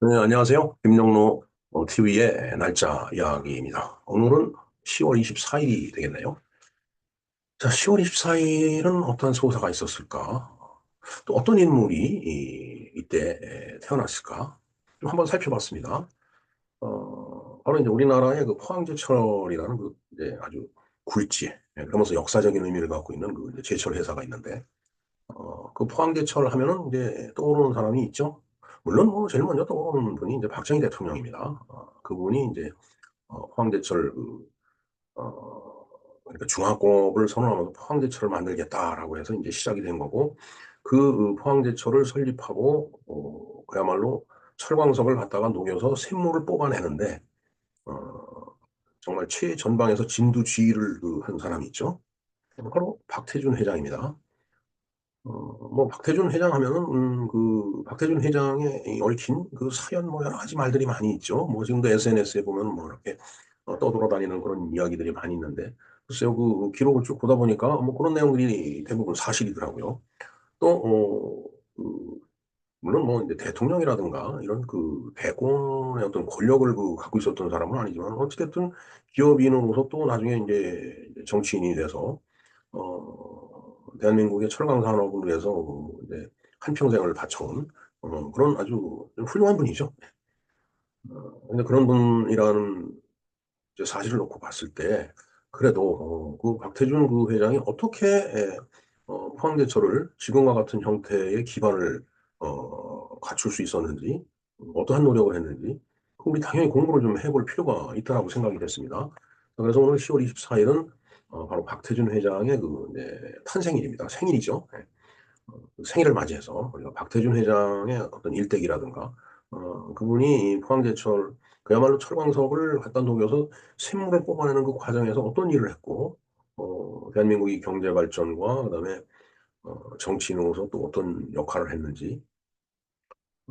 네, 안녕하세요. 김영로 TV의 날짜 이야기입니다. 오늘은 10월 24일이 되겠네요. 자, 10월 24일은 어떤 소사가 있었을까? 또 어떤 인물이 이때 태어났을까? 좀 한번 살펴봤습니다. 바로 이제 우리나라의 그 포항제철이라는 그 이제 아주 굴지, 그러면서 역사적인 의미를 갖고 있는 그 이제 제철 회사가 있는데, 그 포항제철 하면은 이제 떠오르는 사람이 있죠. 물론 뭐 제일 먼저 떠오르는 분이 이제 박정희 대통령입니다. 그분이 이제 포항제철 그러니까 중화공업을 선언하면서 포항제철을 만들겠다라고 해서 이제 시작이 된 거고 그 포항제철을 설립하고 그야말로 철광석을 갖다가 녹여서 샘물을 뽑아내는데 어, 정말 최전방에서 진두지휘를 그한 사람이 있죠. 바로 박태준 회장입니다. 뭐, 박태준 회장 하면은, 그, 박태준 회장의 이 얽힌 그 사연 뭐 여러 가지 말들이 많이 있죠. 뭐, 지금도 SNS에 보면 뭐 이렇게 떠돌아다니는 그런 이야기들이 많이 있는데, 글쎄요, 그 기록을 쭉 보다 보니까 뭐 그런 내용들이 대부분 사실이더라고요. 또, 그, 물론 뭐 이제 대통령이라든가 이런 그 대권의 어떤 권력을 그 갖고 있었던 사람은 아니지만, 어찌됐든 기업인으로서 또 나중에 이제 정치인이 돼서 대한민국의 철강 산업을 위해서 이제 한평생을 바쳐온 그런 아주 훌륭한 분이죠. 근데 그런 분이라는 이제 사실을 놓고 봤을 때 그래도 그 박태준 그 회장이 어떻게 포항제철을 지금과 같은 형태의 기반을 갖출 수 있었는지 어떠한 노력을 했는지 그 우리 당연히 공부를 좀 해볼 필요가 있다고 생각이 됐습니다. 그래서 오늘 10월 24일은 바로 박태준 회장의 그 이제 탄생일입니다. 생일이죠. 네. 그 생일을 맞이해서 우리가 박태준 회장의 어떤 일대기라든가 그분이 이 포항제철 그야말로 철광석을 갖다 녹여서 샘물을 뽑아내는 그 과정에서 어떤 일을 했고 대한민국의 경제 발전과 그다음에 정치인으로서 또 어떤 역할을 했는지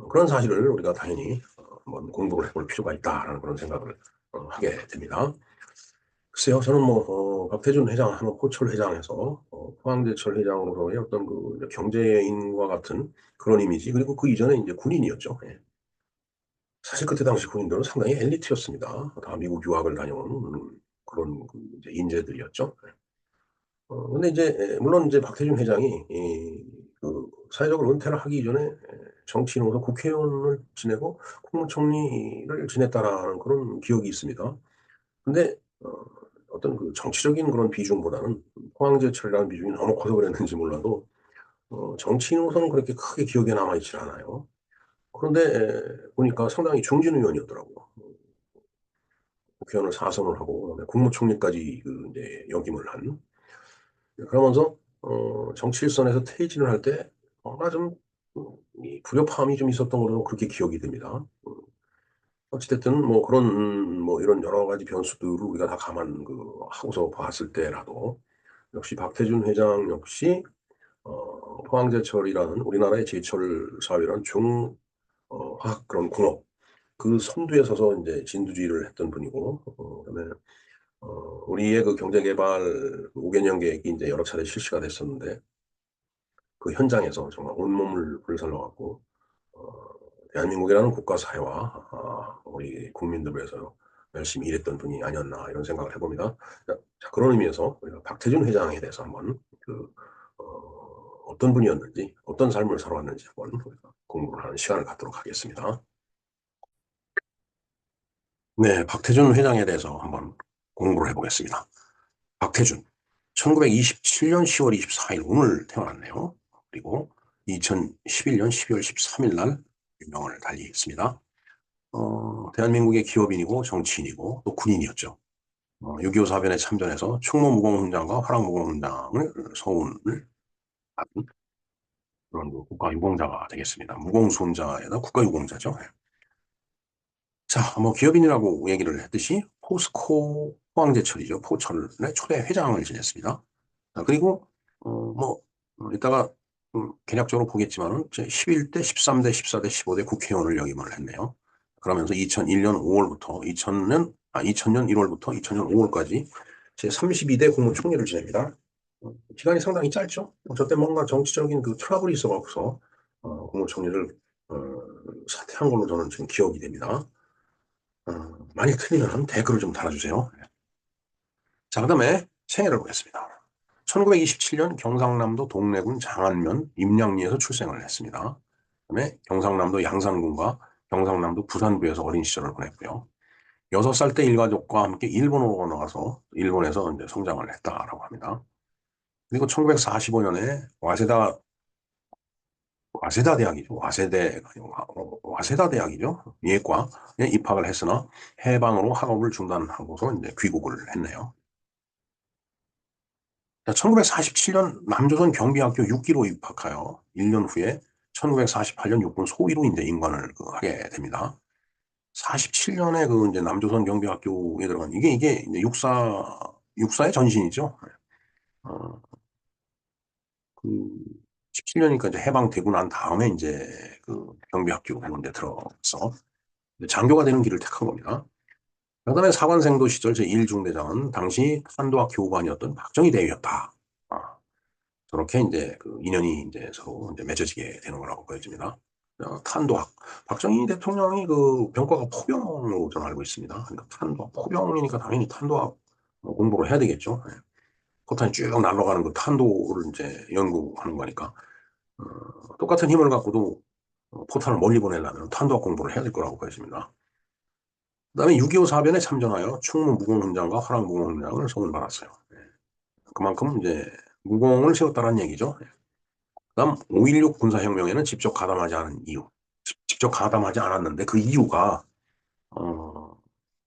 그런 사실을 우리가 당연히 한번 공부를 해볼 필요가 있다라는 그런 생각을 하게 됩니다. 글쎄요, 저는 뭐, 박태준 회장 하면 포철 회장에서, 포항제철 회장으로서의 어떤 그 이제 경제인과 같은 그런 이미지, 그리고 그 이전에 이제 군인이었죠. 예. 사실 그때 당시 군인들은 상당히 엘리트였습니다. 다 미국 유학을 다녀온 그런 그 이제 인재들이었죠. 근데 이제, 물론 이제 박태준 회장이, 그 사회적으로 은퇴를 하기 이전에 정치인으로서 국회의원을 지내고 국무총리를 지냈다라는 그런 기억이 있습니다. 근데 어떤 그 정치적인 그런 비중보다는 포항제철이라는 비중이 너무 커서 그랬는지 몰라도 정치인으로서는 그렇게 크게 기억에 남아있질 않아요. 그런데 보니까 상당히 중진 의원이었더라고요. 국회의원을 4선을 하고 그다음에 국무총리까지 그 이제 역임을 한. 그러면서 정치 일선에서 퇴진을 할 때 뭔가 좀 이 불협화음이 좀 있었던 걸로 그렇게 기억이 됩니다. 어찌됐든 뭐 그런 뭐 이런 여러 가지 변수들을 우리가 다 감안 그 하고서 봤을 때라도 역시 박태준 회장 역시 포항제철이라는 우리나라의 제철 사회라는 화학 그런 공업 그 선두에 서서 이제 진두지휘를 했던 분이고 그다음에 우리의 그 경제개발 5개년 계획이 이제 여러 차례 실시가 됐었는데 그 현장에서 정말 온몸을 불살라갖고 대한민국이라는 국가 사회와 우리 국민들을 위해서 열심히 일했던 분이 아니었나 이런 생각을 해봅니다. 자, 그런 의미에서 우리가 박태준 회장에 대해서 한번 그 어떤 분이었는지 어떤 삶을 살아왔는지 한번 우리가 공부를 하는 시간을 갖도록 하겠습니다. 네, 박태준 회장에 대해서 한번 공부를 해보겠습니다. 박태준, 1927년 10월 24일 오늘 태어났네요. 그리고 2011년 12월 13일 날 유명을 달리했습니다. 대한민국의 기업인이고 정치인이고 또 군인이었죠. 6.25 사변에 참전해서 충무무공훈장과 화랑무공훈장을 서운을 받은 그런 그 국가유공자가 되겠습니다. 무공수훈자에다 국가유공자죠. 네. 자, 뭐 기업인이라고 얘기를 했듯이 포스코 포항제철이죠. 포철의 초대 회장을 지냈습니다. 그리고 뭐 이따가 개략적으로 보겠지만은 11대, 13대, 14대, 15대 국회의원을 역임을 했네요. 그러면서 2001년 5월부터 2000년 1월부터 2000년 5월까지 제 32대 국무총리를 지냅니다. 기간이 상당히 짧죠. 저때 뭔가 정치적인 그 트러블이 있어갖고서 국무총리를 사퇴한 걸로 저는 지금 기억이 됩니다. 만약 틀리면 댓글을 좀 달아주세요. 자, 그다음에 생애를 보겠습니다. 1927년 경상남도 동래군 장안면 임량리에서 출생을 했습니다. 그다음에 경상남도 양산군과 경상남도 부산부에서 어린 시절을 보냈고요. 6살 때 일가족과 함께 일본으로 나가서 일본에서 이제 성장을 했다라고 합니다. 그리고 1945년에 와세다 대학이죠. 와세다 대학이죠. 예과에 입학을 했으나 해방으로 학업을 중단하고서 이제 귀국을 했네요. 1947년 남조선 경비학교 6기로 입학하여 1년 후에 1948년 육군 소위로 이제 임관을 하게 됩니다. 47년에 그 이제 남조선 경비학교에 들어간 이게 이제 육사의 전신이죠. 어, 그 17년이니까 이제 해방되고 난 다음에 이제 그 경비학교로 이제 들어서 장교가 되는 길을 택한 겁니다. 그다음에 사관생도 시절 제1중대장은 당시 탄도학 교관이었던 박정희 대위였다. 아, 저렇게 이제 그 인연이 이제 서로 이제 맺어지게 되는 거라고 보여집니다. 탄도학. 박정희 대통령이 그 병과가 포병으로 저는 알고 있습니다. 그러니까 탄도학, 포병이니까 당연히 탄도학 공부를 해야 되겠죠. 예. 포탄이 쭉 날아가는 그 탄도를 이제 연구하는 거니까. 똑같은 힘을 갖고도 포탄을 멀리 보내려면 탄도학 공부를 해야 될 거라고 보여집니다. 그다음에 6.25 사변에 참전하여 충무 무공훈장과 화랑 무공훈장을 선물받았어요. 예. 그만큼 이제 무공을 세웠다는 얘기죠. 예. 그다음 5.16 군사혁명에는 직접 가담하지 않았는데 그 이유가 어,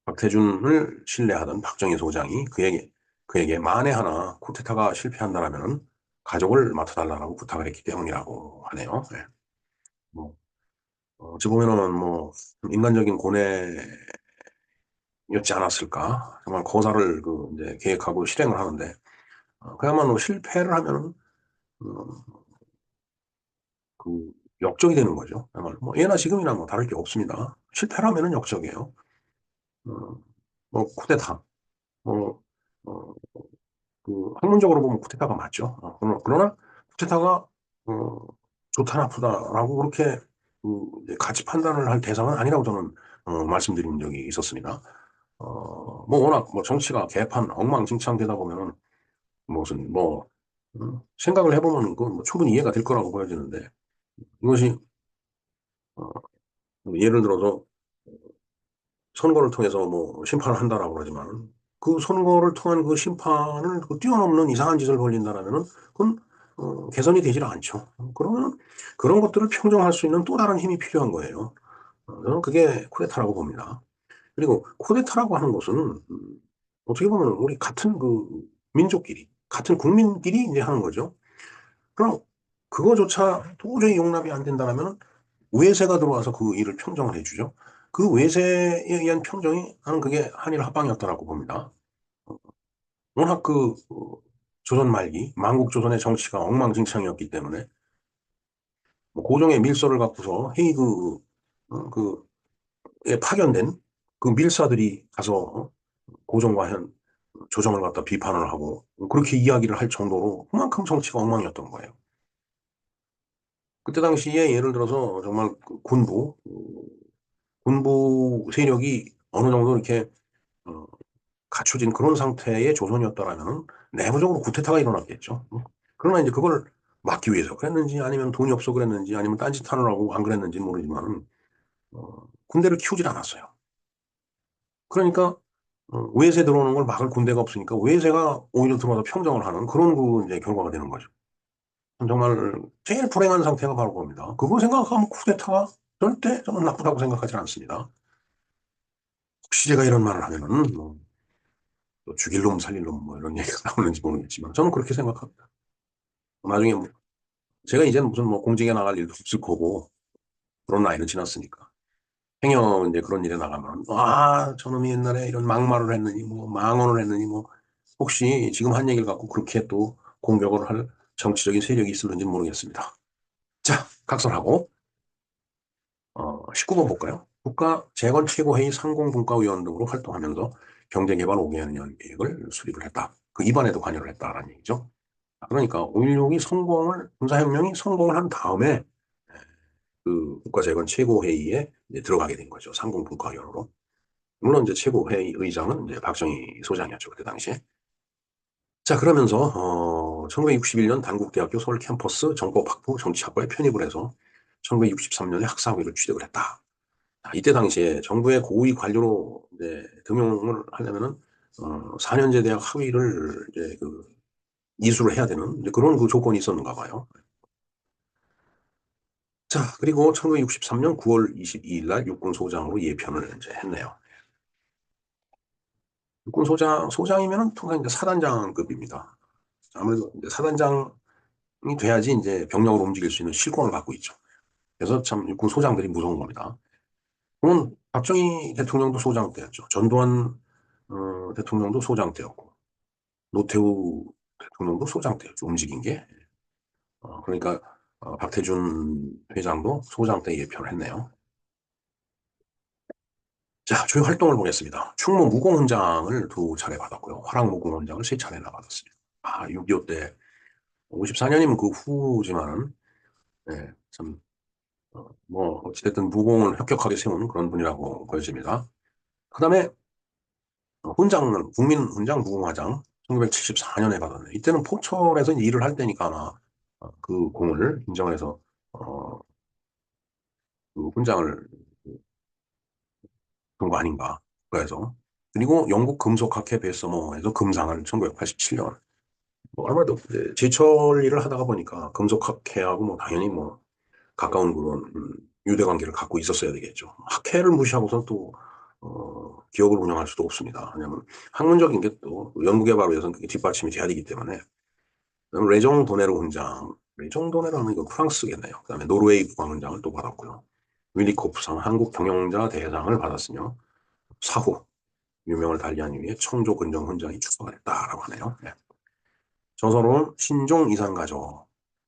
박태준을 신뢰하던 박정희 소장이 그에게 만에 하나 쿠데타가 실패한다라면 가족을 맡아달라고 부탁을 했기 때문이라고 하네요. 네. 뭐 어찌 보면은 뭐 인간적인 고뇌였지 않았을까. 정말 거사를 그 이제 계획하고 실행을 하는데 그야말로 실패를 하면은 어, 그 역적이 되는 거죠. 그야말로 뭐 예나 지금이나 뭐 다를 게 없습니다. 실패를 하면은 역적이에요. 어, 뭐 쿠데타, 뭐 어, 그 학문적으로 보면 쿠데타가 맞죠. 그러나 쿠데타가 어, 좋다 나쁘다라고 그렇게 이제 가치 판단을 할 대상은 아니라고 저는 말씀드린 적이 있었습니다. 뭐 워낙 뭐 정치가 개판 엉망진창 되다 보면은 무슨 뭐 생각을 해보면 그건 뭐 충분히 이해가 될 거라고 보여지는데 이것이 어, 예를 들어서 선거를 통해서 뭐 심판을 한다라고 그러지만 그 선거를 통한 그 심판을 그 뛰어넘는 이상한 짓을 벌린다라면은 그건 개선이 되질 않죠. 그러면 그런 것들을 평정할 수 있는 또 다른 힘이 필요한 거예요. 저는 그게 쿠데타라고 봅니다. 그리고 쿠데타라고 하는 것은 어떻게 보면 우리 같은 그 민족끼리 같은 국민끼리 이제 하는 거죠. 그럼 그거조차 도저히 용납이 안 된다라면 외세가 들어와서 그 일을 평정을 해주죠. 그 외세에 의한 평정이 나는 그게 한일 합방이었다라고 봅니다. 워낙 조선 말기 만국조선의 정치가 엉망진창이었기 때문에 뭐 고종의 밀서를 갖고서 헤이그 그에 파견된 그 밀사들이 가서 고종과 현 조정을 갖다 비판을 하고 그렇게 이야기를 할 정도로 그만큼 정치가 엉망이었던 거예요. 그때 당시에 예를 들어서 정말 그 군부 세력이 어느 정도 이렇게 어, 갖춰진 그런 상태의 조선이었다라면 내부적으로 구태타가 일어났겠죠. 그러나 이제 그걸 막기 위해서 그랬는지 아니면 돈이 없어 그랬는지 아니면 딴짓 하느라고 안 그랬는지 모르지만 군대를 키우질 않았어요. 그러니까 외세 들어오는 걸 막을 군대가 없으니까 외세가 오히려 들어와서 평정을 하는 그런 그 이제 결과가 되는 거죠. 정말 제일 불행한 상태가 바로 그겁니다. 그거 생각하면 쿠데타가 절대 저는 나쁘다고 생각하지 않습니다. 혹시 제가 이런 말을 하면은 또 죽일 놈 살릴 놈 뭐 이런 얘기가 나오는지 모르겠지만 저는 그렇게 생각합니다. 나중에 뭐 제가 이제는 무슨 뭐 공직에 나갈 일도 없을 거고 그런 나이는 지났으니까 행여 이제 그런 일에 나가면 저놈이 옛날에 이런 막말을 했느니 뭐 망언을 했느니 뭐 혹시 지금 한 얘기를 갖고 그렇게 또 공격을 할 정치적인 세력이 있을는지 모르겠습니다. 자, 각설하고 19번 볼까요? 국가재건최고회의 상공분과위원 등으로 활동하면서 경제개발 5개년 계획을 수립을 했다. 그 입안에도 관여를 했다라는 얘기죠. 그러니까 5.16이 군사혁명이 성공을 한 다음에 그 국가재건 최고회의에 이제 들어가게 된 거죠. 상공분과위원으로. 물론 이제 최고회의 의장은 이제 박정희 소장이었죠. 그때 당시에. 자, 그러면서 1961년 단국대학교 서울 캠퍼스 정법학부 정치학과에 편입을 해서 1963년에 학사학위를 취득을 했다. 자, 이때 당시에 정부의 고위 관료로 이제 등용을 하려면은 4년제 대학 학위를 이제 그 이수를 해야 되는 이제 그런 그 조건이 있었는가 봐요. 자, 그리고 1963년 9월 22일 날 육군소장으로 예편을 이제 했네요. 소장이면은 통상 이제 사단장급입니다. 아무래도 이제 사단장이 돼야지 이제 병력을 움직일 수 있는 실권을 갖고 있죠. 그래서 참 육군 소장들이 무서운 겁니다. 물론 박정희 대통령도 소장 때였죠. 전두환 대통령도 소장 때였고 노태우 대통령도 소장 때였죠. 움직인 게. 그러니까 박태준 회장도 소장 때 예편을 했네요. 자, 주요 활동을 보겠습니다. 충무 무공훈장을 두 차례 받았고요. 화랑 무공훈장을 세 차례나 받았습니다. 6.25 때 54년이면 그 후지만은 네, 참 뭐 어찌됐든 무공을 혁혁하게 세운 그런 분이라고 보여집니다. 그다음에 훈장은 국민훈장 무공화장 1974년에 받았네요. 이때는 포철에서 일을 할 때니까 아마 그 공을 인정해서 어, 그 훈장을 준 거 아닌가 그래서 그리고 영국 금속학회 베서모에서 금상을 1987년 뭐 아마도 이제 제철 일을 하다가 보니까 금속학회하고 뭐 당연히 뭐 가까운 그런 유대 관계를 갖고 있었어야 되겠죠. 학회를 무시하고서 또 기업을 운영할 수도 없습니다. 왜냐하면 학문적인 게 또 연구개발을 위해서는 그게 뒷받침이 돼야 되기 때문에 레종 도네로 훈장, 레종 도네로는 이거 프랑스겠네요. 그다음에 노르웨이 국왕훈장을 또 받았고요. 윌리코프상 한국 경영자 대상을 받았으며 사후 유명을 달리하기 위해 청조근정 훈장이 추서했다라고 하네요. 네. 저서로는 신종 이상가족.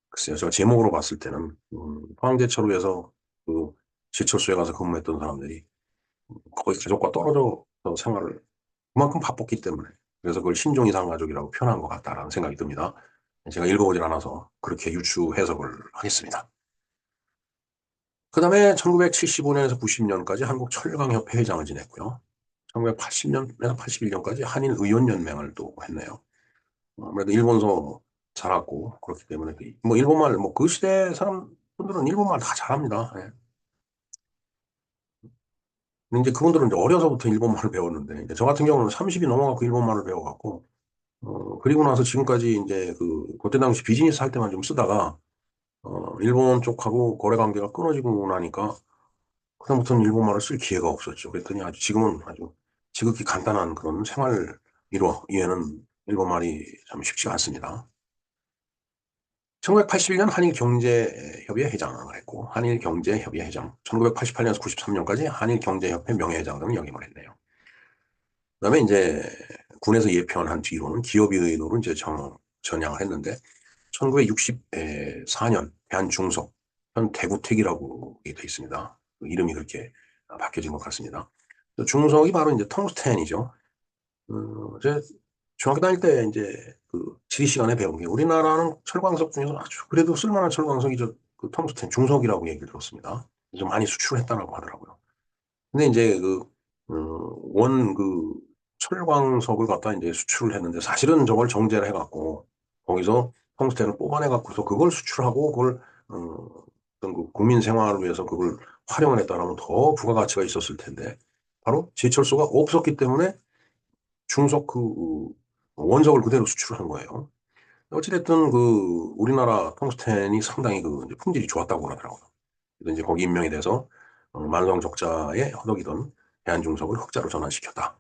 글쎄요, 제가 제목으로 봤을 때는 포항제철소에서 그 제철소에 가서 근무했던 사람들이 거의 가족과 떨어져 생활을 그만큼 바빴기 때문에 그래서 그걸 신종 이상가족이라고 표현한 것 같다라는 생각이 듭니다. 제가 읽어보질 않아서 그렇게 유추 해석을 하겠습니다. 그 다음에 1975년에서 90년까지 한국철강협회 회장을 지냈고요. 1980년에서 81년까지 한인의원연맹을 또 했네요. 아무래도 일본서 잘하고 그렇기 때문에 뭐 일본말 뭐 그 시대 사람분들은 일본말 다 잘합니다. 예. 근데 이제 그분들은 이제 어려서부터 일본말을 배웠는데 이제 저 같은 경우는 30이 넘어가고 일본말을 배워갖고 그리고 나서 지금까지 이제 그때 당시 비즈니스 할 때만 좀 쓰다가 일본 쪽하고 거래 관계가 끊어지고 나니까 그다음부터는 일본말을 쓸 기회가 없었죠. 그랬더니 아주 지금은 아주 지극히 간단한 그런 생활 일어 이해는 일본말이 참 쉽지가 않습니다. 1981년 한일경제협의 회장을 했고 한일경제협의 회장 1988년에서 93년까지 한일경제협회 명예회장 등을 역임을 했네요. 그다음에 이제 군에서 예편한 뒤로는 기업의원으로 이제 전향을 했는데 1964년 대한중석 현 대구택이라고 돼 있습니다. 이름이 그렇게 바뀌어진 것 같습니다. 중석이 바로 이제 텅스텐이죠. 제 중학교 다닐 때 이제 그 지리 시간에 배운 게 우리나라는 철광석 중에서 아주 그래도 쓸만한 철광석이 그 텅스텐 중석이라고 얘기를 들었습니다. 좀 많이 수출했다라고 하더라고요. 근데 이제 원 철광석을 갖다 이제 수출을 했는데 사실은 저걸 정제를 해갖고 거기서 텅스텐을 뽑아내갖고서 그걸 수출하고 그걸 어떤 그 국민 생활을 위해서 그걸 활용을 했다라면 더 부가가치가 있었을 텐데 바로 제철소가 없었기 때문에 중석 원석을 그대로 수출한 거예요. 어찌됐든 우리나라 텅스텐이 상당히 이제 품질이 좋았다고 하더라고요. 그래서 이제 거기 임명이 돼서 만성 적자에 허덕이던 대한중석을 흑자로 전환시켰다.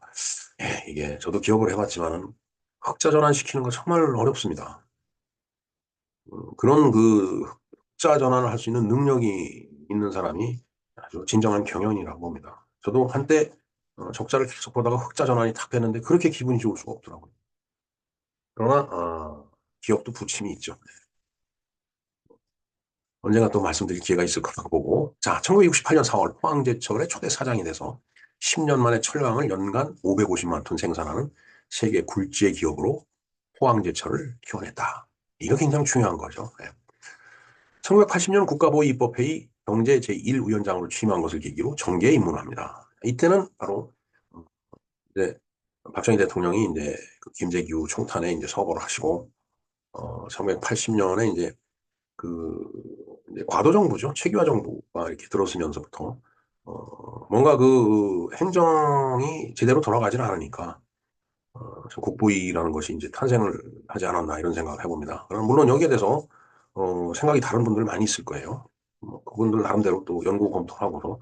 예, 이게 저도 기억을 해봤지만은 흑자 전환시키는 거 정말 어렵습니다. 그런 흑자 전환을 할 수 있는 능력이 있는 사람이 아주 진정한 경영이라고 봅니다. 저도 한때 적자를 계속 보다가 흑자 전환이 탁 되는데 그렇게 기분이 좋을 수가 없더라고요. 그러나 기업도 부침이 있죠. 언젠가 또 말씀드릴 기회가 있을 거라고 보고 자 1968년 4월 포항제철의 초대 사장이 돼서 10년 만에 철강을 연간 550만 톤 생산하는 세계 굴지의 기업으로 포항제철을 키워냈다. 이거 굉장히 중요한 거죠. 네. 1980년 국가보위입법회의 경제 제1위원장으로 취임한 것을 계기로 정계에 입문합니다. 이때는 바로 이제 박정희 대통령이 이제 그 김재규 총탄에 이제 서거를 하시고 1980년에 이제 그 이제 과도 정부죠. 최규하 정부가 이렇게 들어서면서부터 뭔가 그 행정이 제대로 돌아가지는 않으니까 국부위라는 것이 이제 탄생을 하지 않았나 이런 생각을 해봅니다. 그럼 물론 여기에 대해서 생각이 다른 분들 많이 있을 거예요. 그분들 나름대로 또 연구 검토하고서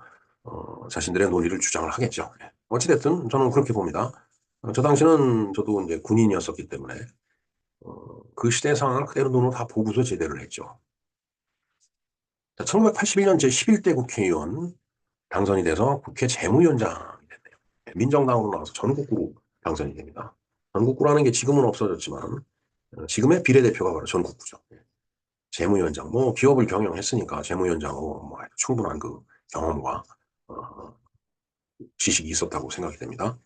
자신들의 논리를 주장을 하겠죠. 예. 어찌됐든 저는 그렇게 봅니다. 저 당시는 저도 이제 군인이었었기 때문에 그 시대 상황을 그대로 눈으로 다 보고서 제대를 했죠. 1981년 제11대 국회의원 당선이 돼서 국회 재무위원장이 됐네요. 예, 민정당으로 나와서 전국구로 당선이 됩니다. 전국구라는 게 지금은 없어졌지만 지금의 비례대표가 바로 전국구죠. 예. 재무위원장, 뭐 기업을 경영했으니까 재무위원장으로 뭐 충분한 그 경험과 어, 지식이 있었다고 생각이 됩니다.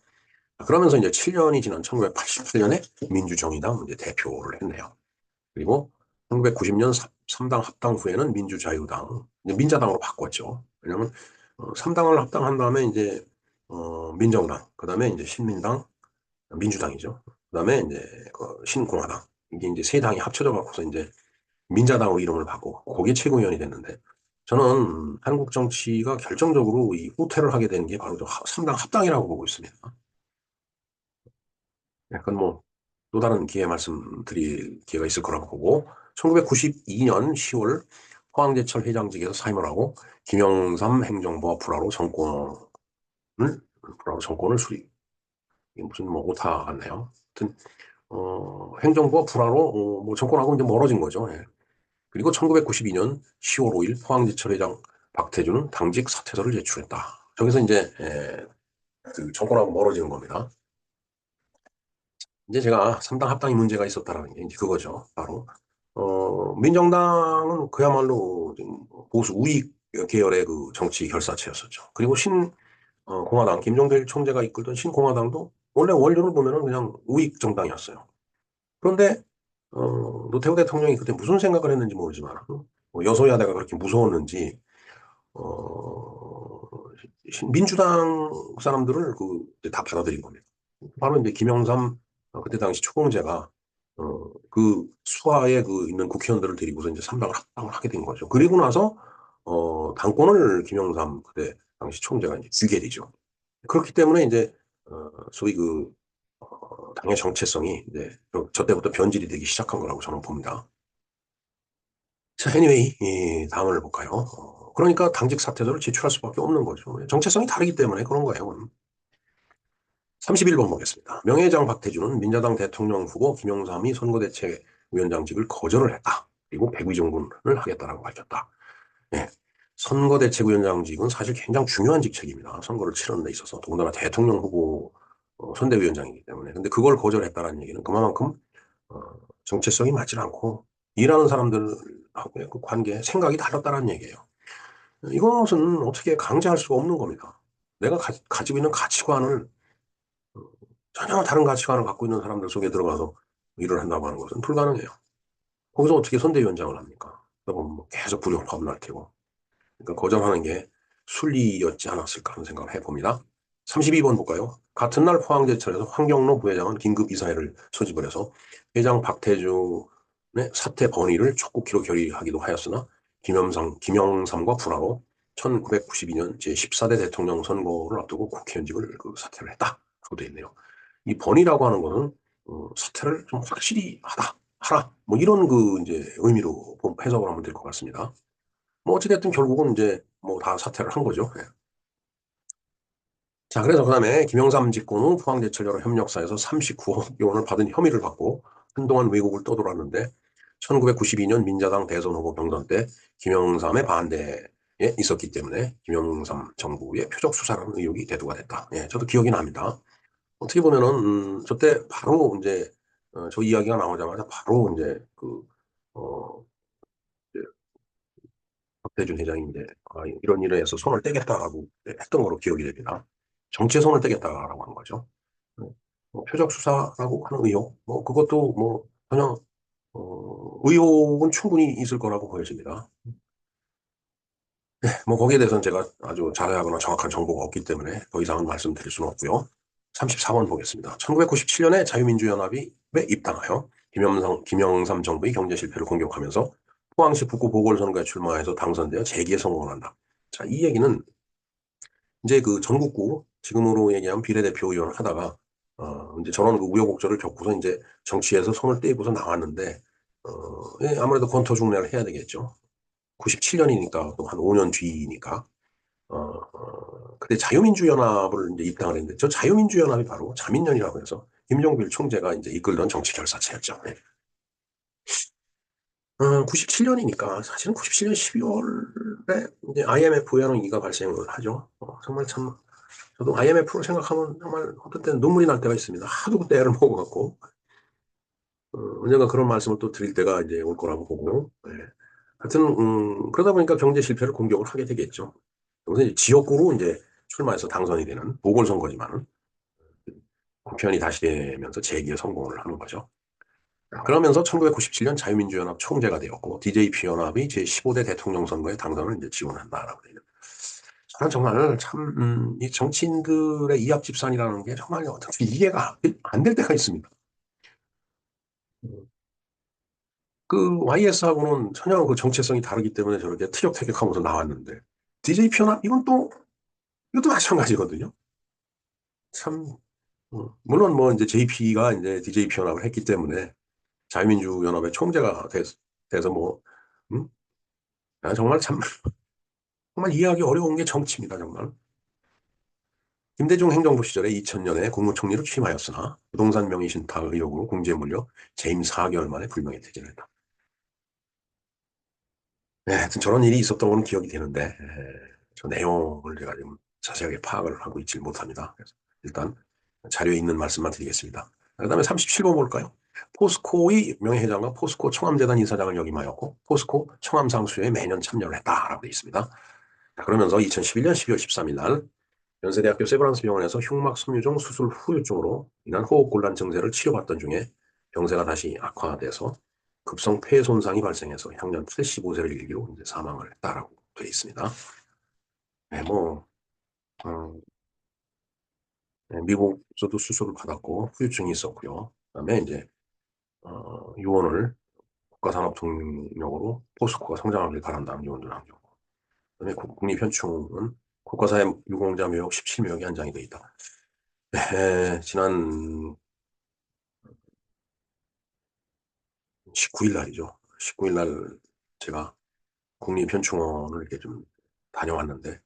그러면서 이제 7년이 지난 1988년에 민주정의당 이제 대표를 했네요. 그리고 1990년 3당 합당 후에는 민주자유당, 이제 민자당으로 바꿨죠. 왜냐하면 3당을 합당한 다음에 이제 민정당, 그다음에 이제 신민당, 민주당이죠. 그다음에 이제 신공화당, 이게 이제 세 당이 합쳐져 갖고서 이제 민자당으로 이름을 바꾸고 거기에 최고위원이 됐는데 저는 한국 정치가 결정적으로 이 후퇴를 하게 된 게 바로 저 3당 합당이라고 보고 있습니다. 약간 뭐 또 다른 기회 말씀드릴 기회가 있을 거라고 보고 1992년 10월 포항제철 회장직에서 사임을 하고 김영삼 행정부와 불화로 정권을 수립. 이게 무슨 뭐 오타 같네요. 하여튼 행정부와 불화로 뭐 정권하고 이제 멀어진 거죠. 예. 그리고 1992년 10월 5일 포항제철 회장 박태주는 당직 사퇴서를 제출했다. 저기서 이제 그 정권하고 멀어지는 겁니다. 이제 제가 3당 합당이 문제가 있었다라는 게 이제 그거죠. 바로 민정당은 그야말로 좀 보수 우익 계열의 그 정치 결사체였었죠. 그리고 공화당 김종대 총재가 이끌던 신공화당도 원래 원료를 보면은 그냥 우익 정당이었어요. 그런데 노태우 대통령이 그때 무슨 생각을 했는지 모르지만 뭐 여소야대가 그렇게 무서웠는지 어, 민주당 사람들을 다 받아들인 겁니다. 바로 이제 김영삼 그때 당시 추공제가 그 수하에 있는 국회의원들을 데리고서 이제 삼당을 합당을 하게 된 거죠. 그리고 나서 당권을 김영삼 그때 당시 총재가 이제 쥐게 되죠. 그렇기 때문에 이제 소위 당의 정체성이 이제 저 때부터 변질이 되기 시작한 거라고 저는 봅니다. 자, anyway, 다음을 볼까요? 그러니까 당직 사퇴서를 제출할 수밖에 없는 거죠. 정체성이 다르기 때문에 그런 거예요. 31번 보겠습니다. 명예회장 박태주는 민자당 대통령 후보 김영삼이 선거대책위원장직을 거절을 했다. 그리고 백의정군을 하겠다라고 밝혔다. 네. 선거대책위원장직은 사실 굉장히 중요한 직책입니다. 선거를 치르는 데 있어서 더군다나 대통령 후보 선대위원장이기 때문에. 근데 그걸 거절했다는 얘기는 그만큼 정체성이 맞지 않고 일하는 사람들하고의 그 관계, 생각이 달랐다는 얘기예요. 이것은 어떻게 강제할 수가 없는 겁니다. 내가 가지고 있는 가치관을 전혀 다른 가치관을 갖고 있는 사람들 속에 들어가서 일을 한다고 하는 것은 불가능해요. 거기서 어떻게 선대위원장을 합니까? 그러면 뭐 계속 불용하고 날 테고. 그러니까 거절하는 게 순리였지 않았을까 하는 생각을 해봅니다. 32번 볼까요? 같은 날 포항제철에서 황경로 부회장은 긴급 이사회를 소집을 해서 회장 박태준의 사퇴 건의를 촉구키로 결의하기도 하였으나 김영삼과 불화로 1992년 제14대 대통령 선거를 앞두고 국회의원직을 사퇴를 했다. 라고 되어 있네요. 이 번이라고 하는 거는 사퇴를 좀 확실히 하라. 뭐 이런 이제 의미로 해석을 하면 될 것 같습니다. 뭐 어찌됐든 결국은 이제 뭐 다 사퇴를 한 거죠. 예. 자, 그래서 그다음에 김영삼 집권 후 포항제철 여러 협력사에서 39억 원을 받은 혐의를 받고 한동안 외국을 떠돌았는데 1992년 민자당 대선 후보 경선 때 김영삼의 반대에 있었기 때문에 김영삼 정부의 표적 수사라는 의혹이 대두가 됐다. 예, 저도 기억이 납니다. 어떻게 보면은 저때 바로 이제 저 이야기가 나오자마자 바로 이제 어, 이제 박대준 회장이 이제 이런 일에 서 손을 떼겠다라고 했던 거로 기억이 됩니다. 정치에 손을 떼겠다라고 한 거죠. 네. 뭐 표적 수사라고 하는 의혹, 뭐 그것도 뭐 전혀 의혹은 충분히 있을 거라고 보여집니다. 뭐 거기에 대해서는 제가 아주 자세하거나 정확한 정보가 없기 때문에 더 이상은 말씀드릴 수는 없고요. 34번 보겠습니다. 1997년에 자유민주연합이 왜 입당하여 김영삼 정부의 경제 실패를 공격하면서 포항시 북구 보궐선거에 출마해서 당선되어 재기에 성공을 한다. 자, 이 얘기는 이제 그 전국구 지금으로 얘기하면 비례대표 의원을 하다가 이제 저런 그 우여곡절을 겪고서 이제 정치에서 손을 떼고서 나왔는데 예, 아무래도 권투중례를 해야 되겠죠. 97년이니까 또 한 5년 뒤니까 그때 자유민주연합을 이제 입당을 했는데 저 자유민주연합이 바로 자민련이라고 해서 김종필 총재가 이제 이끌던 정치 결사체였죠. 네. 97년이니까 사실은 97년 12월에 이제 IMF 외환위기가 발생을 하죠. 정말 참 저도 IMF를 생각하면 정말 어떤 때는 눈물이 날 때가 있습니다. 하도 그때 애를 먹어갖고 언젠가 그런 말씀을 또 드릴 때가 이제 올 거라고 보고. 네. 하여튼 그러다 보니까 경제 실패를 공격을 하게 되겠죠. 그래서 이제 지역구로 이제 출마해서 당선이 되는 보궐선거지만은 국회의원이 다시 되면서 재기에 성공을 하는 거죠. 그러면서 1997년 자유민주연합 총재가 되었고 DJP 연합이 제15대 대통령 선거에 당선을 이제 지원한다라고 되어 있는. 저는 정말 참 이 정치인들의 이합집산이라는 게 정말 어떻게 이해가 안 될 때가 있습니다. 그 YS하고는 전혀 그 정체성이 다르기 때문에 저렇게 티격태격하면서 나왔는데 DJP 연합 이것도 마찬가지거든요. 참 물론 뭐 이제 JP가 이제 DJP 연합을 했기 때문에 자유민주연합의 총재가 돼서 뭐 음? 정말 참 정말 이해하기 어려운 게 정치입니다, 정말. 김대중 행정부 시절에 2000년에 국무총리로 취임하였으나 부동산 명의 신탁 의혹으로 공주에 몰려 재임 4개월 만에 불명예 퇴진을 했다. 네, 하여튼 저런 일이 있었던 거는 기억이 되는데 저 내용을 제가 좀 자세하게 파악을 하고 있지 못합니다. 그래서 일단 자료에 있는 말씀만 드리겠습니다. 그다음에 37번 볼까요? 포스코의 명예회장과 포스코 청암재단 이사장을 역임하였고 포스코 청암상수에 매년 참여를 했다라고 되어 있습니다. 자, 그러면서 2011년 12월 13일 날 연세대학교 세브란스 병원에서 흉막 섬유종 수술 후유증으로 인한 호흡곤란 증세를 치료받던 중에 병세가 다시 악화돼서 급성 폐 손상이 발생해서 향년 85세를 일기로 이제 사망을 했다라고 되어 있습니다. 네, 뭐 네, 미국에서도 수술을 받았고 후유증이 있었고요. 그다음에 이제 유언을 국가산업통역으로 포스코가 성장하길 바란다는 유언도 남겼고, 그다음에 국립현충은 국가사회 유공자 묘역 17묘역이 한 장이 되어 있다. 네, 지난 19일 날이죠. 19일 날 제가 국립현충원을 이렇게 좀 다녀왔는데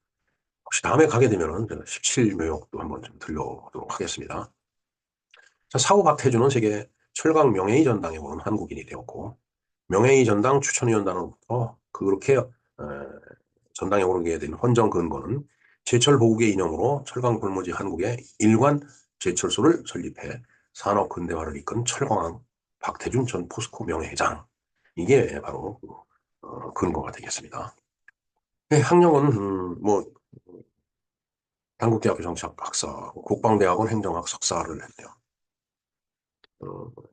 혹시 다음에 가게 되면은 제가 17묘역도 한번 좀 들려보도록 하겠습니다. 자, 사후 박태준은 세계 철강 명예의 전당에 오른 한국인이 되었고 명예의 전당 추천위원단으로부터 그렇게 전당에 오르게 된 헌정 근거는 제철 보국의 이념으로 철강 골무지 한국의 일관 제철소를 설립해 산업 근대화를 이끈 철강왕 박태준 전 포스코 명예회장. 이게 바로 근거가 되겠습니다. 네, 학력은 뭐 단국대학교 정치학사, 국방대학원 행정학 석사를 했네요.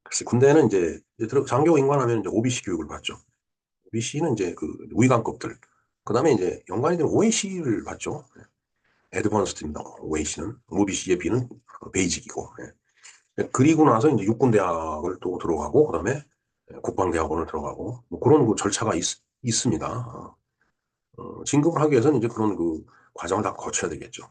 글쎄 군대는 이제 장교 임관하면 이제 OBC 교육을 받죠. OBC는 이제 그 위관급들. 그다음에 이제 연관이 되면 OAC를 받죠. 애드밴스드입니다. OAC는 OBC의 B는 베이직이고. 그리고 나서 이제 육군대학을 또 들어가고 그다음에 국방대학원을 들어가고 뭐 그런 그 절차가 있습니다. 진급을 하기 위해서는 이제 그런 그 과정을 다 거쳐야 되겠죠.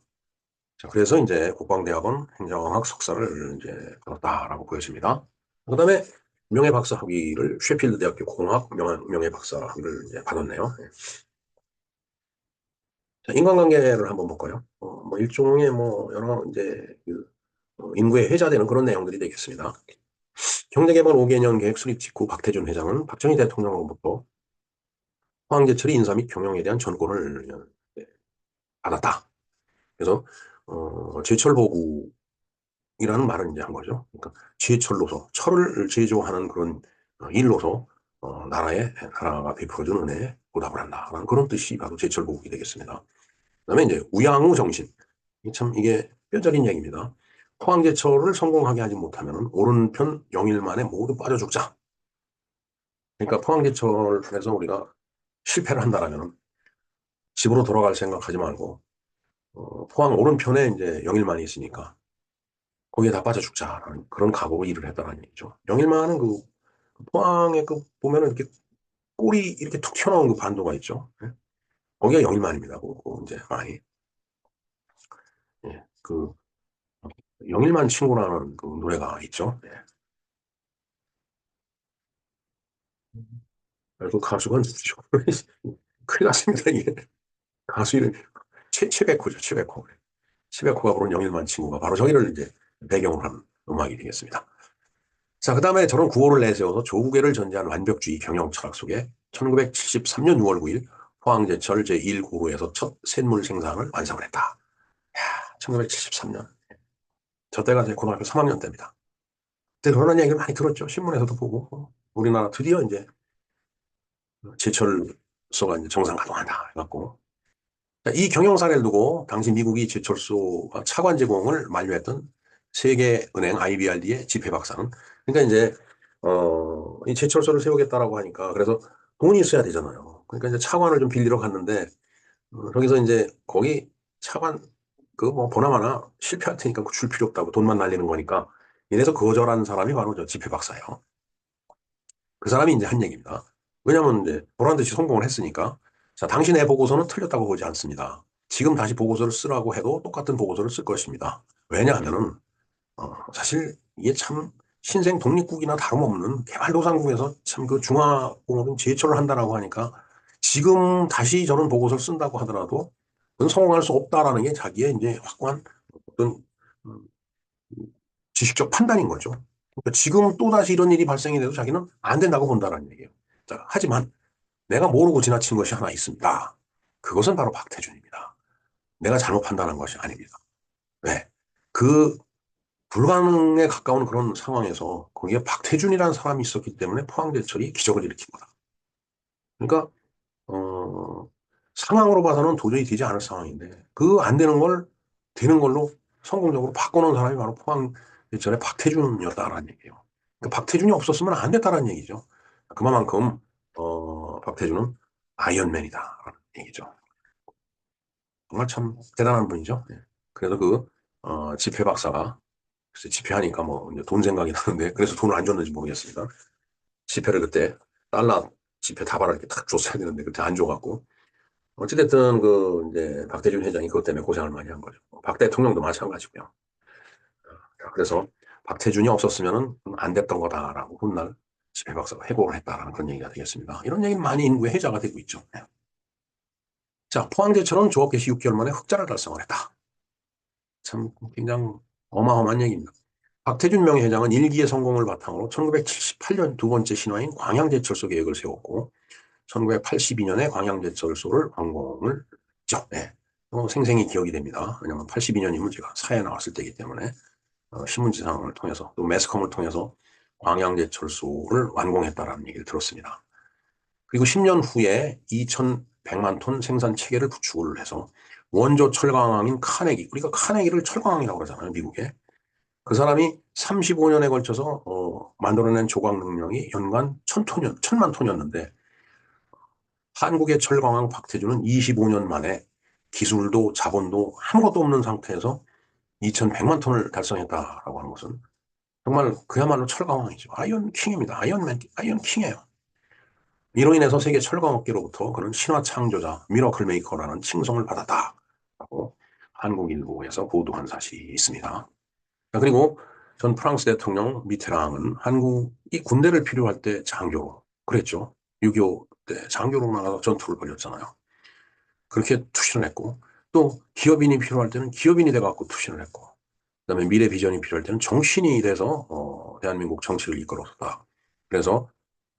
자, 그래서 이제 국방대학원 행정학 석사를 이제 받았다라고 보여집니다. 그다음에 명예박사 학위를 셰필드 대학교 공학 명예박사 학위를 이제 받았네요. 자, 인간관계를 한번 볼까요? 뭐 일종의 뭐 여러 이제 그 인구에 회자되는 그런 내용들이 되겠습니다. 경제개발 5개년 계획 수립 직후 박태준 회장은 박정희 대통령으로부터 포항제철의 인사 및 경영에 대한 전권을 받았다. 그래서 제철보국이라는 말을 이제 한 거죠. 그러니까 제철로서 철을 제조하는 그런 일로서 나라가 베풀어준 은혜에 보답을 한다라는 그런 뜻이 바로 제철보국이 되겠습니다. 그다음에 이제 우양우 정신. 참 이게 뼈저린 얘기입니다. 포항제철을 성공하게 하지 못하면 오른편 영일 만에 모두 빠져 죽자. 그러니까 포항제철에서 우리가 실패를 한다라면 집으로 돌아갈 생각하지 말고 포항 오른편에 이제 영일만이 있으니까 거기에 다 빠져 죽자라는 그런 각오로 일을 했다는 얘기죠. 영일만은 그 포항에 그 보면은 이렇게 꼬리 이렇게 툭 튀어나온 그 반도가 있죠. 예? 거기가 영일만입니다. 그 이제 많이 예, 그 영일만 친구라는 그 노래가 있죠. 예. 그 가수가 누구죠? 큰일 났습니다. 이게 가수 이름 최백호죠. 최백호. 최백호가 부른 영일만 친구가 바로 저기를 이제 배경으로 한 음악이 되겠습니다. 자, 그 다음에 저런 구호를 내세워서 조국애를 전제한 완벽주의 경영 철학 속에 1973년 6월 9일 포항제철 제1구로에서 첫 샘물 생산을 완성을 했다. 1973년. 저 때가 제 고등학교 3학년 때입니다. 그때 그런 얘기를 많이 들었죠. 신문에서도 보고. 우리나라 드디어 이제 제철소가 이제 정상 가동한다. 해갖고. 이 경영 사례를 두고 당시 미국이 제철소가 차관 제공을 만료했던 세계은행 IBRD의 지폐 박사는 그러니까 이제 이 제철소를 세우겠다라고 하니까 그래서 돈이 있어야 되잖아요. 그러니까 이제 차관을 좀 빌리러 갔는데 거기서 이제 거기 차관 그 뭐 보나마나 실패할 테니까 줄 필요 없다고 돈만 날리는 거니까 이래서 거절한 사람이 바로 저 지폐 박사예요. 그 사람이 이제 한 얘기입니다. 왜냐하면 이제 보란 듯이 성공을 했으니까. 자, 당신의 보고서는 틀렸다고 보지 않습니다. 지금 다시 보고서를 쓰라고 해도 똑같은 보고서를 쓸 것입니다. 왜냐하면은 사실 이게 참 신생 독립국이나 다름없는 개발도상국에서 참 그 중화공업은 제철을 한다라고 하니까 지금 다시 저런 보고서를 쓴다고 하더라도 그건 성공할 수 없다라는 게 자기의 이제 확고한 어떤 음, 지식적 판단인 거죠. 그러니까 지금 또다시 이런 일이 발생이 돼도 자기는 안 된다고 본다는 얘기예요. 자, 하지만 내가 모르고 지나친 것이 하나 있습니다. 그것은 바로 박태준입니다. 내가 잘못 판단한 것이 아닙니다. 왜? 그 불가능에 가까운 그런 상황에서 거기에 박태준이라는 사람이 있었기 때문에 포항제철이 기적을 일으킨 거다. 그러니까 상황으로 봐서는 도저히 되지 않을 상황인데 그 안 되는 걸 되는 걸로 성공적으로 바꿔놓은 사람이 바로 포항제철의 박태준이었다라는 얘기예요. 그러니까 박태준이 없었으면 안 됐다라는 얘기죠. 그만큼 박태준은 아이언맨이다라는 얘기죠. 정말 참 대단한 분이죠. 네. 그래서 지폐 박사가 글쎄 지폐하니까 뭐 이제 돈 생각이 나는데 그래서 돈을 안 줬는지 모르겠습니다. 지폐를 그때 달러 지폐 다발을 이렇게 탁 줬어야 되는데 그때 안 줘갖고 어찌됐든 그 이제 박대준 회장이 그것 때문에 고생을 많이 한 거죠. 박 대통령도 마찬가지고요. 그래서 박태준이 없었으면 안 됐던 거다라고 훗날 지폐 박사가 회고를 했다라는 그런 얘기가 되겠습니다. 이런 얘기는 많이 인구의 해자가 되고 있죠. 네. 자, 포항제철은 조업 개시 6개월 만에 흑자를 달성을 했다. 참 굉장히 어마어마한 얘기입니다. 박태준 명예회장은 일기의 성공을 바탕으로 1978년 두 번째 신화인 광양제철소 계획을 세웠고 1982년에 광양제철소를 완공을 했죠. 네. 생생히 기억이 됩니다. 왜냐하면 82년이면 제가 사회에 나왔을 때이기 때문에 신문지상을 통해서 또 매스컴을 통해서 광양제철소를 완공했다라는 얘기를 들었습니다. 그리고 10년 후에 2,100만 톤 생산 체계를 구축을 해서 원조 철강왕인 카네기, 우리가 카네기를 철강왕이라고 그러잖아요, 미국에. 그 사람이 35년에 걸쳐서 만들어낸 조각 능력이 연간 1,000만 톤이었는데 한국의 철강왕 박태준은 25년 만에 기술도 자본도 아무것도 없는 상태에서 2,100만 톤을 달성했다라고 하는 것은 정말 그야말로 철강왕이죠. 아이언 킹입니다. 아이언맨, 아이언 킹이에요. 이로 인해서 세계 철강업계로부터 그는 신화 창조자, 미러클 메이커라는 칭송을 받았다라고 한국일보에서 보도한 사실이 있습니다. 그리고 전 프랑스 대통령 미테랑은 한국이 군대를 필요할 때 장교로 그랬죠. 6.25 때 장교로 나가서 전투를 벌였잖아요. 그렇게 투신을 했고 또 기업인이 필요할 때는 기업인이 돼갖고 투신을 했고 그다음에 미래 비전이 필요할 때는 정신이 돼서 대한민국 정치를 이끌었다. 그래서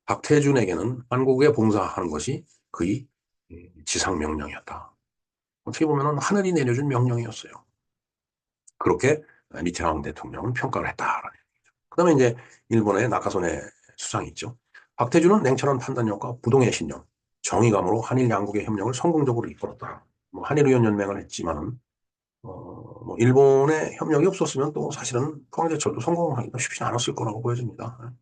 박태준에게는 한국에 봉사하는 것이 그의 지상 명령이었다. 어떻게 보면 하늘이 내려준 명령이었어요. 그렇게 미테랑 대통령은 평가를 했다. 그다음에 이제 일본의 나카소네 수상이 있죠. 박태준은 냉철한 판단력과 부동의 신념, 정의감으로 한일 양국의 협력을 성공적으로 이끌었다. 뭐 한일의원연맹을 했지만은 뭐 일본의 협력이 없었으면 또 사실은 포항제철도 성공하기가 쉽지 않았을 거라고 보여집니다.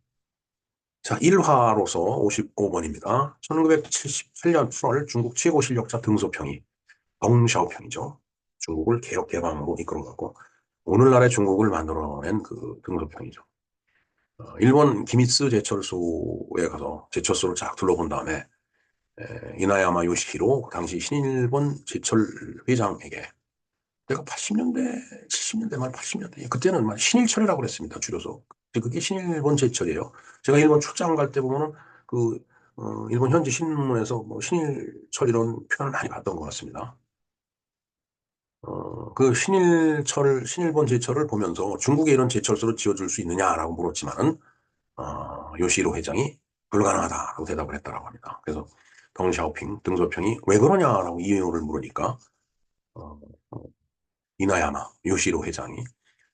자, 1화로서 55번입니다. 1978년 8월 중국 최고 실력자 등소평이 덩샤오핑이죠. 중국을 개혁 개방으로 이끌어갔고 오늘날의 중국을 만들어낸 그 등소평이죠. 일본 기미스 제철소에 가서 제철소를 쫙 둘러본 다음에 이나야마 요시히로 그 당시 신일본 제철 회장에게 내가 80년대, 70년대 말 80년대 그때는 막 신일철이라고 그랬습니다. 줄여서. 그게 신일본 제철이에요. 제가 일본 출장 갈 때 보면은 그 일본 현지 신문에서 뭐 신일철 이런 표현을 많이 봤던 것 같습니다. 그 신일본 제철을 보면서 중국에 이런 제철소를 지어줄 수 있느냐라고 물었지만은 요시히로 회장이 불가능하다라고 대답을 했다라고 합니다. 그래서 덩샤오핑, 등소평이 왜 그러냐라고 이유를 물으니까 어, 어, 이나야마 요시히로 회장이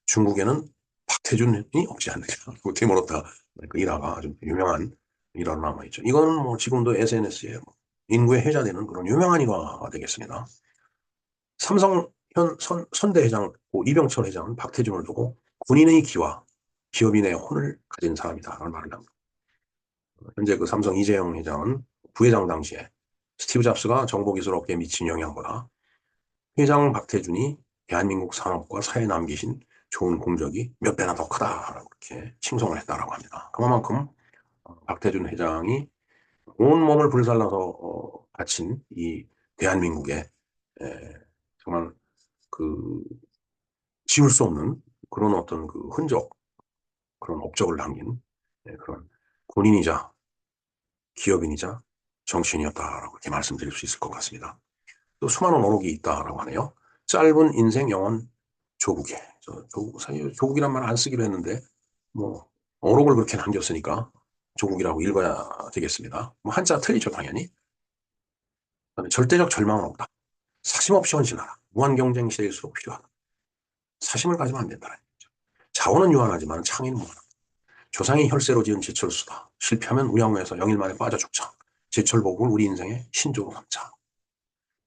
중국에는 박태준이 없지 않느냐. 그 데모로타 그 일화가 아주 유명한 일화로 남아있죠. 이거는 뭐 지금도 SNS에 인구에 회자되는 그런 유명한 일화가 되겠습니다. 삼성 선대 회장 이병철 회장은 박태준을 두고 군인의 기와 기업인의 혼을 가진 사람이다라는 말을 합니다. 현재 그 삼성 이재용 회장은 부회장 당시에 스티브 잡스가 정보기술업계에 미친 영향보다 회장 박태준이 대한민국 산업과 사회에 남기신 좋은 공적이 몇 배나 더 크다라고 이렇게 칭송을 했다라고 합니다. 그만큼 박태준 회장이 온몸을 불살라서 바친 이 대한민국에 정말 그 지울 수 없는 그런 어떤 그 흔적, 그런 업적을 남긴 그런 군인이자 기업인이자 정치인이었다라고 이렇게 말씀드릴 수 있을 것 같습니다. 또 수많은 어록이 있다라고 하네요. 짧은 인생 영원 조국에. 사실 조국이란 말 안 쓰기로 했는데 뭐 어록을 그렇게 남겼으니까 조국이라고 읽어야 되겠습니다. 뭐 한자 틀리죠 당연히. 절대적 절망은 없다. 사심 없이 헌신하라. 무한 경쟁 시대일수록 필요하다. 사심을 가지면 안 된다는 얘기죠. 자원은 유한하지만 창의는 무한하다. 조상이 혈세로 지은 제철수다. 실패하면 우양우에서 영일 만에 빠져 죽자. 제철복을 우리 인생의 신조로 삼자.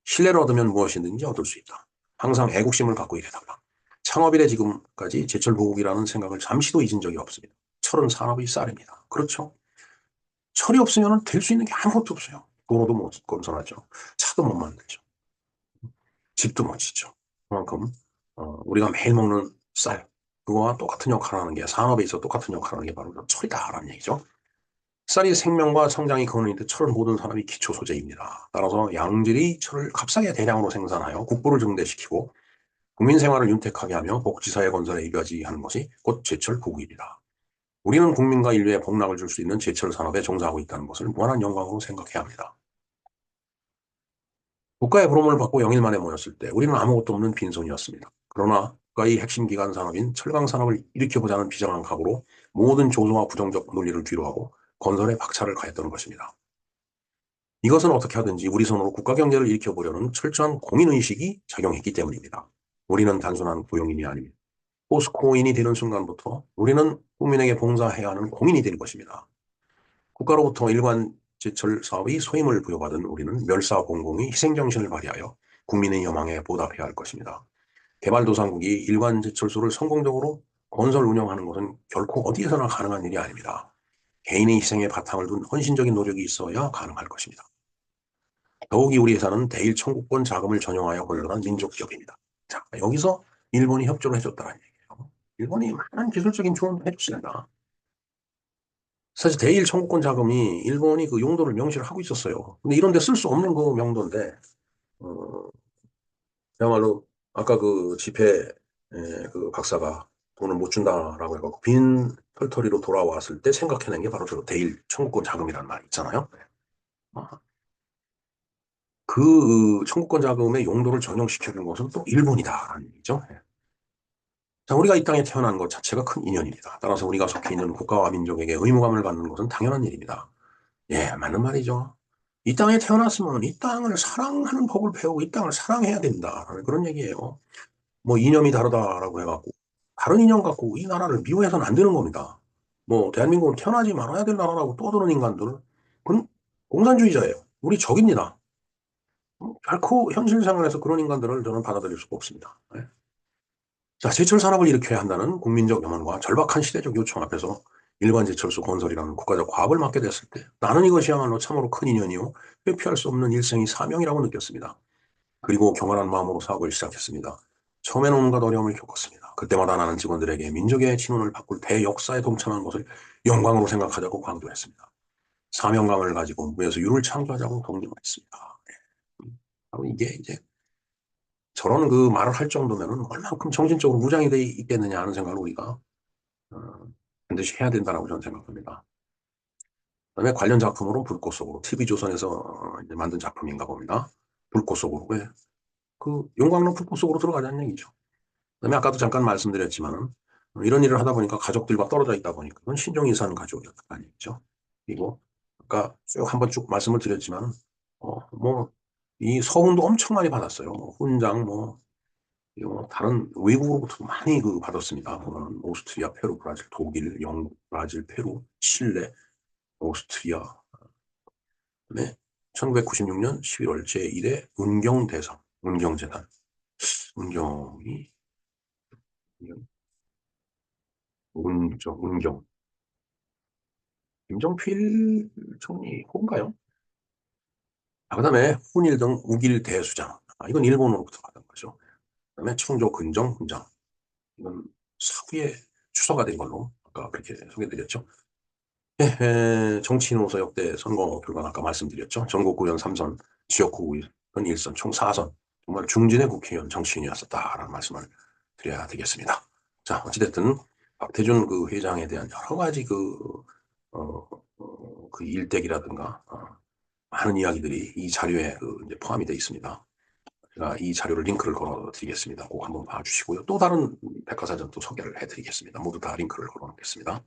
신뢰를 얻으면 무엇이든지 얻을 수 있다. 항상 애국심을 갖고 일해달라. 창업일에 지금까지 제철보국이라는 생각을 잠시도 잊은 적이 없습니다. 철은 산업의 쌀입니다. 그렇죠? 철이 없으면 될 수 있는 게 아무것도 없어요. 도로도 못 건설하죠. 차도 못 만들죠. 집도 못 짓죠. 그만큼 우리가 매일 먹는 쌀, 그거와 똑같은 역할을 하는 게 산업에 있어 똑같은 역할을 하는 게 바로 철이다라는 얘기죠. 쌀이 생명과 성장이 근원인데 철은 모든 산업의 기초 소재입니다. 따라서 양질의 철을 값싸게 대량으로 생산하여 국부를 증대시키고 국민 생활을 윤택하게 하며 복지사회 건설에 이바지하는 것이 곧 제철 보국입니다. 우리는 국민과 인류에 복락을 줄 수 있는 제철 산업에 종사하고 있다는 것을 무한한 영광으로 생각해야 합니다. 국가의 부름을 받고 영일 만에 모였을 때 우리는 아무것도 없는 빈손이었습니다. 그러나 국가의 핵심 기관 산업인 철강 산업을 일으켜보자는 비장한 각오로 모든 조소와 부정적 논리를 뒤로하고 건설에 박차를 가했던 것입니다. 이것은 어떻게 하든지 우리 손으로 국가 경제를 일으켜보려는 철저한 공인의식이 작용했기 때문입니다. 우리는 단순한 고용인이 아닙니다. 포스코인이 되는 순간부터 우리는 국민에게 봉사해야 하는 공인이 될 것입니다. 국가로부터 일관 제철 사업의 소임을 부여받은 우리는 멸사공공의 희생정신을 발휘하여 국민의 여망에 보답해야 할 것입니다. 개발도상국이 일관 제철소를 성공적으로 건설 운영하는 것은 결코 어디에서나 가능한 일이 아닙니다. 개인의 희생에 바탕을 둔 헌신적인 노력이 있어야 가능할 것입니다. 더욱이 우리 회사는 대일 청구권 자금을 전용하여 건설한 민족기업입니다. 자, 여기서 일본이 협조를 해줬다는 얘기예요. 일본이 많은 기술적인 조언을 해줬습니다. 사실 대일 청구권 자금이 일본이 그 용도를 명시를 하고 있었어요. 근데 이런 데 쓸 수 없는 그 명도인데, 어, 그야말로 아까 그 집회 그 박사가 돈을 못 준다라고 해갖고 빈 털터리로 돌아왔을 때 생각해낸 게 바로 저 대일 청구권 자금이라는 말 있잖아요. 어, 그 청구권 자금의 용도를 전용시켜준 것은 또 일본이다라는 얘기죠. 자, 우리가 이 땅에 태어난 것 자체가 큰 인연입니다. 따라서 우리가 속해 있는 국가와 민족에게 의무감을 갖는 것은 당연한 일입니다. 예, 맞는 말이죠. 이 땅에 태어났으면 이 땅을 사랑하는 법을 배우고 이 땅을 사랑해야 된다. 그런 얘기예요. 뭐 이념이 다르다라고 해갖고 다른 이념 갖고 이 나라를 미워해서는 안 되는 겁니다. 뭐 대한민국은 태어나지 말아야 될 나라라고 떠드는 인간들, 그건 공산주의자예요. 우리 적입니다. 결코 현실 생활에서 그런 인간들을 저는 받아들일 수가 없습니다. 예. 자, 제철 산업을 일으켜야 한다는 국민적 염원과 절박한 시대적 요청 앞에서 일반 제철소 건설이라는 국가적 과업을 맡게 됐을 때 나는 이것이야말로 참으로 큰 인연이요 회피할 수 없는 일생의 사명이라고 느꼈습니다. 그리고 경건한 마음으로 사업을 시작했습니다. 처음에는 온갖 어려움을 겪었습니다. 그때마다 나는 직원들에게 민족의 진혼을 바꿀 대역사에 동참한 것을 영광으로 생각하자고 강조했습니다. 사명감을 가지고 무에서 유를 창조하자고 독려했습니다. 바로 이게 이제 저런 그 말을 할 정도면은 얼만큼 정신적으로 무장이 돼 있겠느냐 하는 생각을 우리가 어, 반드시 해야 된다라고 저는 생각합니다. 그다음에 관련 작품으로 불꽃 속으로 TV조선에서 이제 만든 작품인가 봅니다. 불꽃 속으로 왜? 그 용광로 불꽃 속으로 들어가자는 얘기죠. 그다음에 아까도 잠깐 말씀드렸지만은 이런 일을 하다 보니까 가족들과 떨어져 있다 보니까 그건 신종이 사는 가족이었다는 얘기죠. 그리고 아까 쭉 한번 쭉 말씀을 드렸지만 뭐 이 서운도 엄청 많이 받았어요. 뭐 훈장 뭐 다른 외국으로부터 많이 그 받았습니다. 보면 오스트리아, 페루, 브라질, 독일, 영국, 브라질, 페루, 칠레, 오스트리아. 네. 1996년 11월 제1회 운경대상, 운경재단. 운경이, 운경. 김정필 총리 후인가요? 그 다음에 훈일 등 우길 대수장. 이건 일본으로부터 받은 거죠. 그 다음에 청조 근정 훈장. 이건 사후에 추서가 된 걸로 아까 그렇게 소개드렸죠. 정치인으로서 역대 선거 결과는 아까 말씀드렸죠. 전국 구의원 3선, 지역구 의원 1선, 총 4선. 정말 중진의 국회의원 정치인이었었다라는 말씀을 드려야 되겠습니다. 자, 어찌됐든 박태준 그 회장에 대한 여러 가지 어, 그 일대기라든가 많은 이야기들이 이 자료에 이제 포함이 되어 있습니다. 제가 이 자료를 링크를 걸어 드리겠습니다. 꼭 한번 봐주시고요. 또 다른 백과사전 또 소개를 해드리겠습니다. 모두 다 링크를 걸어 놓겠습니다.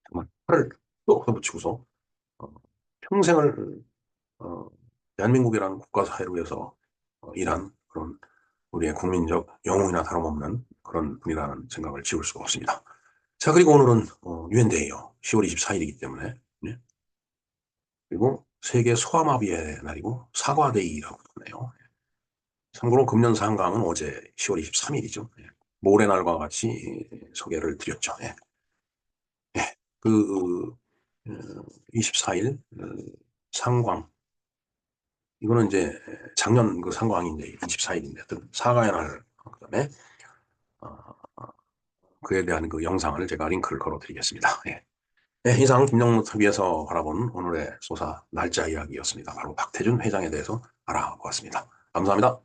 정말 팔을 또 붙이고서 평생을 어, 대한민국이라는 국가 사회를 위해서 일한 그런 우리의 국민적 영웅이나 다름없는 그런 분이라는 생각을 지울 수가 없습니다. 자, 그리고 오늘은 유엔데이요. 10월 24일이기 때문에 네. 그리고 세계 소아마비의 날이고 사과데이라고 하네요. 참고로 금년 상감은 어제 10월 23일이죠. 모래날과 같이 소개를 드렸죠. 예. 예. 24일 상광 이거는 이제 작년 그 상광이 이제 24일인데 사과의 날 그다음에 어, 그에 대한 그 영상을 제가 링크를 걸어 드리겠습니다. 예. 네, 이상 김영무 TV에서 바라본 오늘의 소사 날짜 이야기였습니다. 바로 박태준 회장에 대해서 알아보았습니다. 감사합니다.